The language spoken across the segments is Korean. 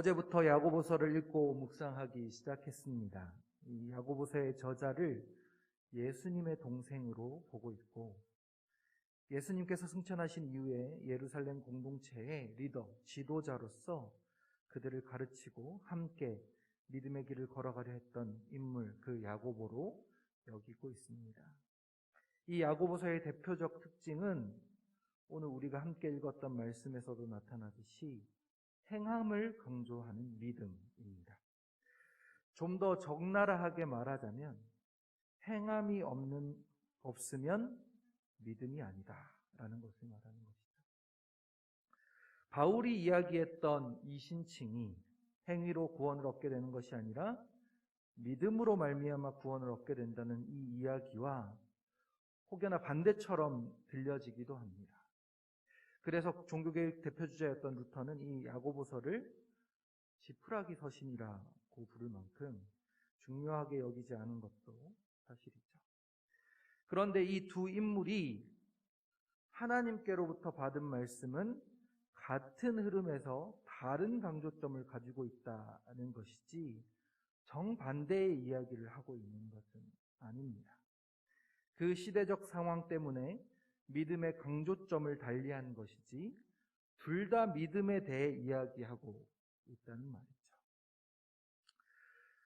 어제부터 야고보서를 읽고 묵상하기 시작했습니다. 이 야고보서의 저자를 예수님의 동생으로 보고 있고, 예수님께서 승천하신 이후에 예루살렘 공동체의 리더, 지도자로서 그들을 가르치고 함께 믿음의 길을 걸어가려 했던 인물, 그 야고보로 여기고 있습니다. 이 야고보서의 대표적 특징은 오늘 우리가 함께 읽었던 말씀에서도 나타나듯이 행함을 강조하는 믿음입니다. 좀 더 적나라하게 말하자면 행함이 없으면 믿음이 아니다라는 것을 말하는 것이죠. 바울이 이야기했던 이 신칭이 행위로 구원을 얻게 되는 것이 아니라 믿음으로 말미암아 구원을 얻게 된다는 이 이야기와 혹여나 반대처럼 들려지기도 합니다. 그래서 종교개혁 대표주자였던 루터는 이 야고보서를 지푸라기 서신이라고 부를 만큼 중요하게 여기지 않은 것도 사실이죠. 그런데 이 두 인물이 하나님께로부터 받은 말씀은 같은 흐름에서 다른 강조점을 가지고 있다는 것이지 정반대의 이야기를 하고 있는 것은 아닙니다. 그 시대적 상황 때문에 믿음의 강조점을 달리한 것이지 둘 다 믿음에 대해 이야기하고 있다는 말이죠.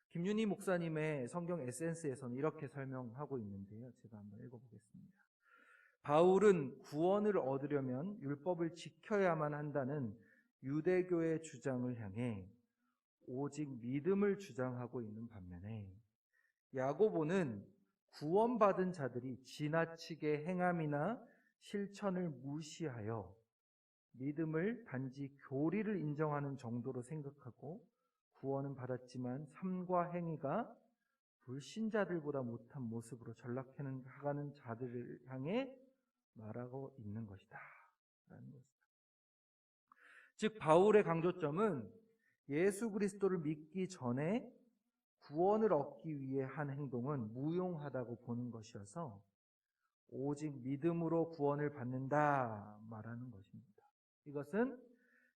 김윤희 목사님의 성경 에센스에서는 이렇게 설명하고 있는데요. 제가 한번 읽어보겠습니다. 바울은 구원을 얻으려면 율법을 지켜야만 한다는 유대교의 주장을 향해 오직 믿음을 주장하고 있는 반면에, 야고보는 구원받은 자들이 지나치게 행함이나 실천을 무시하여 믿음을 단지 교리를 인정하는 정도로 생각하고 구원은 받았지만 삶과 행위가 불신자들보다 못한 모습으로 전락해가는 자들을 향해 말하고 있는 것이다 라는 것이다. 즉 바울의 강조점은 예수 그리스도를 믿기 전에 구원을 얻기 위해 한 행동은 무용하다고 보는 것이어서 오직 믿음으로 구원을 받는다 말하는 것입니다. 이것은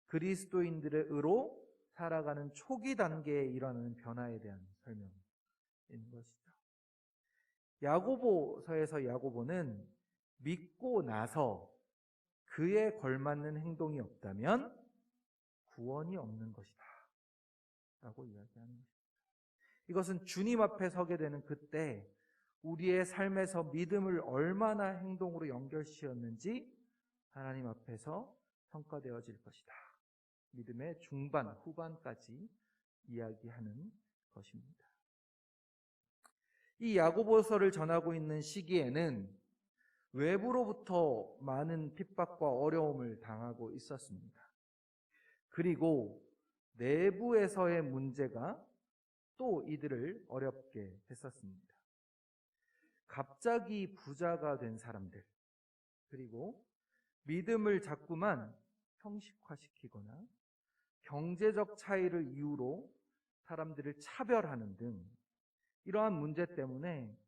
그리스도인들의 의로 살아가는 초기 단계에 일어나는 변화에 대한 설명인 것이죠. 야고보서에서 야고보는 믿고 나서 그에 걸맞는 행동이 없다면 구원이 없는 것이다 라고 이야기하는 것입니다. 이것은 주님 앞에 서게 되는 그때 우리의 삶에서 믿음을 얼마나 행동으로 연결시켰는지 하나님 앞에서 평가되어질 것이다. 믿음의 중반, 후반까지 이야기하는 것입니다. 이 야고보서를 전하고 있는 시기에는 외부로부터 많은 핍박과 어려움을 당하고 있었습니다. 그리고 내부에서의 문제가 또 이들을 어렵게 했었습니다. 갑자기 부자가 된 사람들, 그리고 믿음을 자꾸만 형식화시키거나 경제적 차이를 이유로 사람들을 차별하는 등 이러한 문제 때문에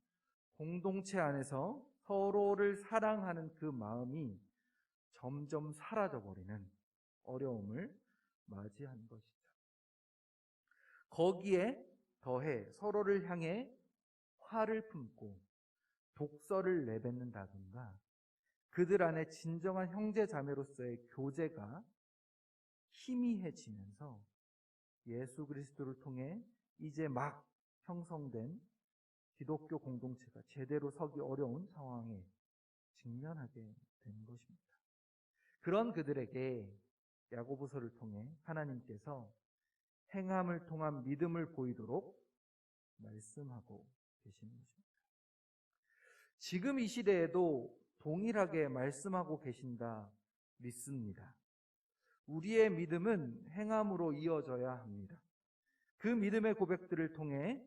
공동체 안에서 서로를 사랑하는 그 마음이 점점 사라져버리는 어려움을 맞이한 것이죠. 거기에 더해 서로를 향해 화를 품고 독설을 내뱉는다든가 그들 안에 진정한 형제 자매로서의 교제가 희미해지면서 예수 그리스도를 통해 이제 막 형성된 기독교 공동체가 제대로 서기 어려운 상황에 직면하게 된 것입니다. 그런 그들에게 야고보서를 통해 하나님께서 행함을 통한 믿음을 보이도록 말씀하고 계시는 것입니다. 지금 이 시대에도 동일하게 말씀하고 계신다 믿습니다. 우리의 믿음은 행함으로 이어져야 합니다. 그 믿음의 고백들을 통해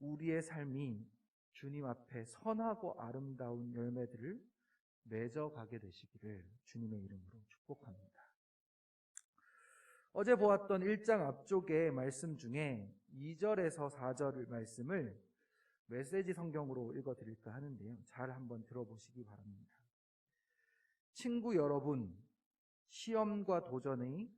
우리의 삶이 주님 앞에 선하고 아름다운 열매들을 맺어가게 되시기를 주님의 이름으로 축복합니다. 어제 보았던 1장 앞쪽의 말씀 중에 2절에서 4절 말씀을 메시지 성경으로 읽어드릴까 하는데요. 잘 한번 들어보시기 바랍니다. 친구 여러분, 시험과 도전이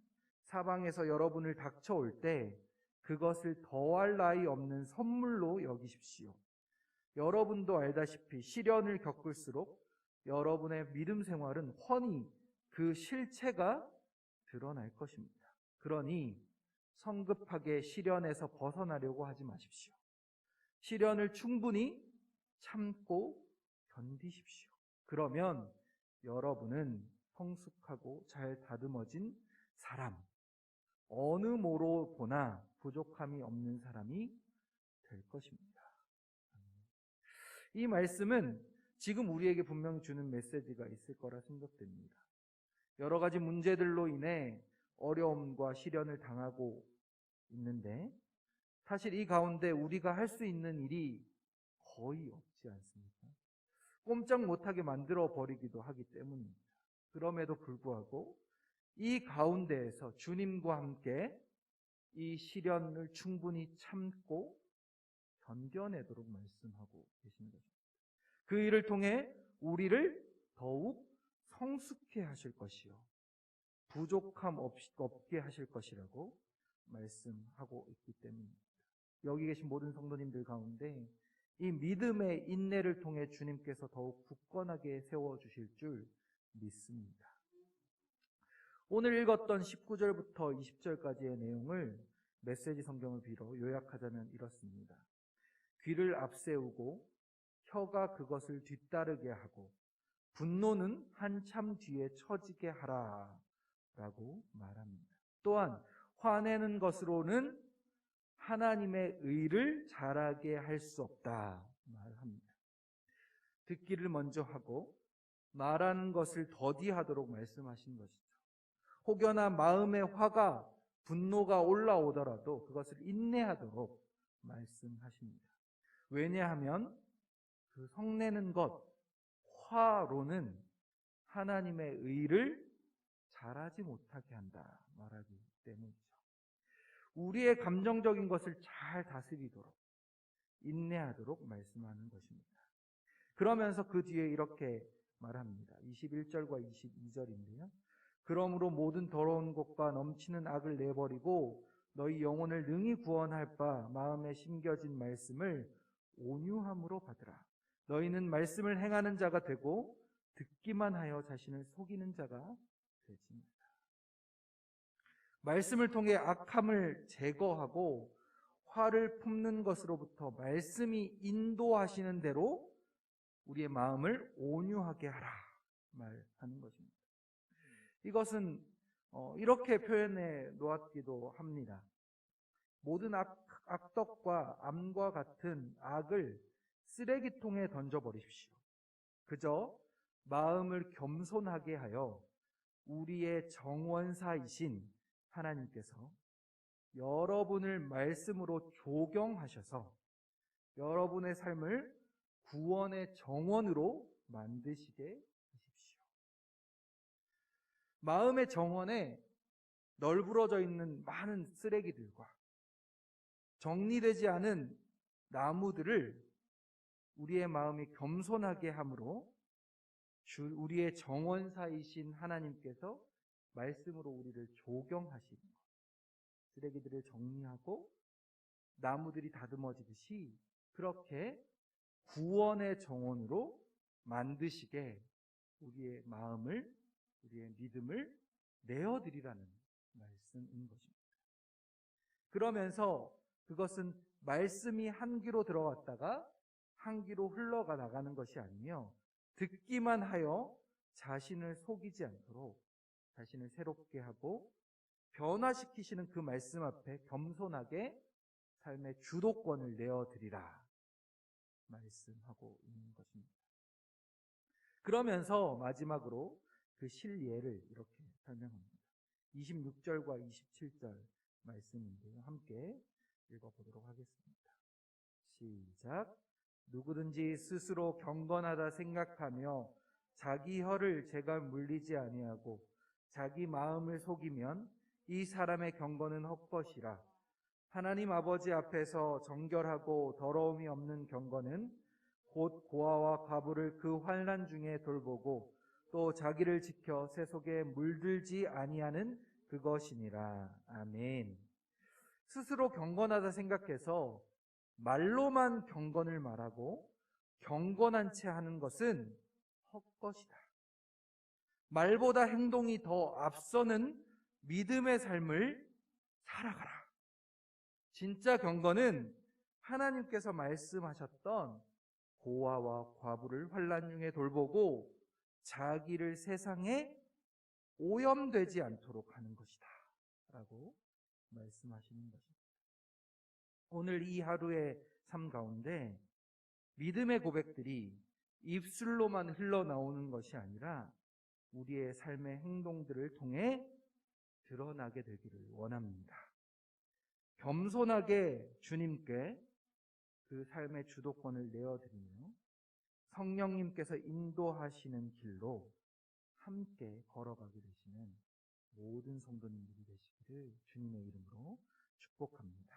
사방에서 여러분을 닥쳐올 때 그것을 더할 나위 없는 선물로 여기십시오. 여러분도 알다시피 시련을 겪을수록 여러분의 믿음 생활은 훤히 그 실체가 드러날 것입니다. 그러니 성급하게 시련에서 벗어나려고 하지 마십시오. 시련을 충분히 참고 견디십시오. 그러면 여러분은 성숙하고 잘 다듬어진 사람, 어느 모로 보나 부족함이 없는 사람이 될 것입니다. 이 말씀은 지금 우리에게 분명히 주는 메시지가 있을 거라 생각됩니다. 여러 가지 문제들로 인해 어려움과 시련을 당하고 있는데 사실 이 가운데 우리가 할 수 있는 일이 거의 없지 않습니까? 꼼짝 못하게 만들어 버리기도 하기 때문입니다. 그럼에도 불구하고 이 가운데에서 주님과 함께 이 시련을 충분히 참고 견뎌내도록 말씀하고 계신 것입니다. 그 일을 통해 우리를 더욱 성숙해 하실 것이요 부족함 없게 하실 것이라고 말씀하고 있기 때문입니다. 여기 계신 모든 성도님들 가운데 이 믿음의 인내를 통해 주님께서 더욱 굳건하게 세워주실 줄 믿습니다. 오늘 읽었던 19절부터 20절까지의 내용을 메시지 성경을 빌어 요약하자면 이렇습니다. 귀를 앞세우고 혀가 그것을 뒤따르게 하고 분노는 한참 뒤에 처지게 하라 라고 말합니다. 또한 화내는 것으로는 하나님의 의를 잘하게 할 수 없다 말합니다. 듣기를 먼저 하고 말하는 것을 더디하도록 말씀하신 것이죠. 혹여나 마음의 화가 분노가 올라오더라도 그것을 인내하도록 말씀하십니다. 왜냐하면 그 성내는 것, 화로는 하나님의 의를 잘하지 못하게 한다 말하기 때문이죠. 우리의 감정적인 것을 잘 다스리도록 인내하도록 말씀하는 것입니다. 그러면서 그 뒤에 이렇게 말합니다. 21절과 22절인데요. 그러므로 모든 더러운 것과 넘치는 악을 내버리고 너희 영혼을 능히 구원할 바 마음에 심겨진 말씀을 온유함으로 받으라. 너희는 말씀을 행하는 자가 되고 듣기만 하여 자신을 속이는 자가 되지. 말씀을 통해 악함을 제거하고 화를 품는 것으로부터 말씀이 인도하시는 대로 우리의 마음을 온유하게 하라 말하는 것입니다. 이것은 이렇게 표현해 놓았기도 합니다. 모든 악덕과 암과 같은 악을 쓰레기통에 던져버리십시오. 그저 마음을 겸손하게 하여 우리의 정원사이신 하나님께서 여러분을 말씀으로 조경하셔서 여러분의 삶을 구원의 정원으로 만드시게 하십시오. 마음의 정원에 널브러져 있는 많은 쓰레기들과 정리되지 않은 나무들을 우리의 마음이 겸손하게 함으로 우리의 정원사이신 하나님께서 말씀으로 우리를 조경하시는 것, 쓰레기들을 정리하고 나무들이 다듬어지듯이 그렇게 구원의 정원으로 만드시게 우리의 마음을, 우리의 믿음을 내어드리라는 말씀인 것입니다. 그러면서 그것은 말씀이 한 귀로 들어왔다가 한 귀로 흘러가 나가는 것이 아니며 듣기만 하여 자신을 속이지 않도록 자신을 새롭게 하고 변화시키시는 그 말씀 앞에 겸손하게 삶의 주도권을 내어드리라 말씀하고 있는 것입니다. 그러면서 마지막으로 그 실예를 이렇게 설명합니다. 26절과 27절 말씀인데요. 함께 읽어보도록 하겠습니다. 시작. 누구든지 스스로 경건하다 생각하며 자기 혀를 제가 물리지 아니하고 자기 마음을 속이면 이 사람의 경건은 헛것이라. 하나님 아버지 앞에서 정결하고 더러움이 없는 경건은 곧 고아와 과부를 그 환난 중에 돌보고 또 자기를 지켜 새 속에 물들지 아니하는 그것이니라. 아멘. 스스로 경건하다 생각해서 말로만 경건을 말하고 경건한 채 하는 것은 헛것이다. 말보다 행동이 더 앞서는 믿음의 삶을 살아가라. 진짜 경건은 하나님께서 말씀하셨던 고아와 과부를 환난 중에 돌보고 자기를 세상에 오염되지 않도록 하는 것이다 라고 말씀하시는 것입니다. 오늘 이 하루의 삶 가운데 믿음의 고백들이 입술로만 흘러나오는 것이 아니라 우리의 삶의 행동들을 통해 드러나게 되기를 원합니다. 겸손하게 주님께 그 삶의 주도권을 내어드리며 성령님께서 인도하시는 길로 함께 걸어가게 되시는 모든 성도님들이 되시기를 주님의 이름으로 축복합니다.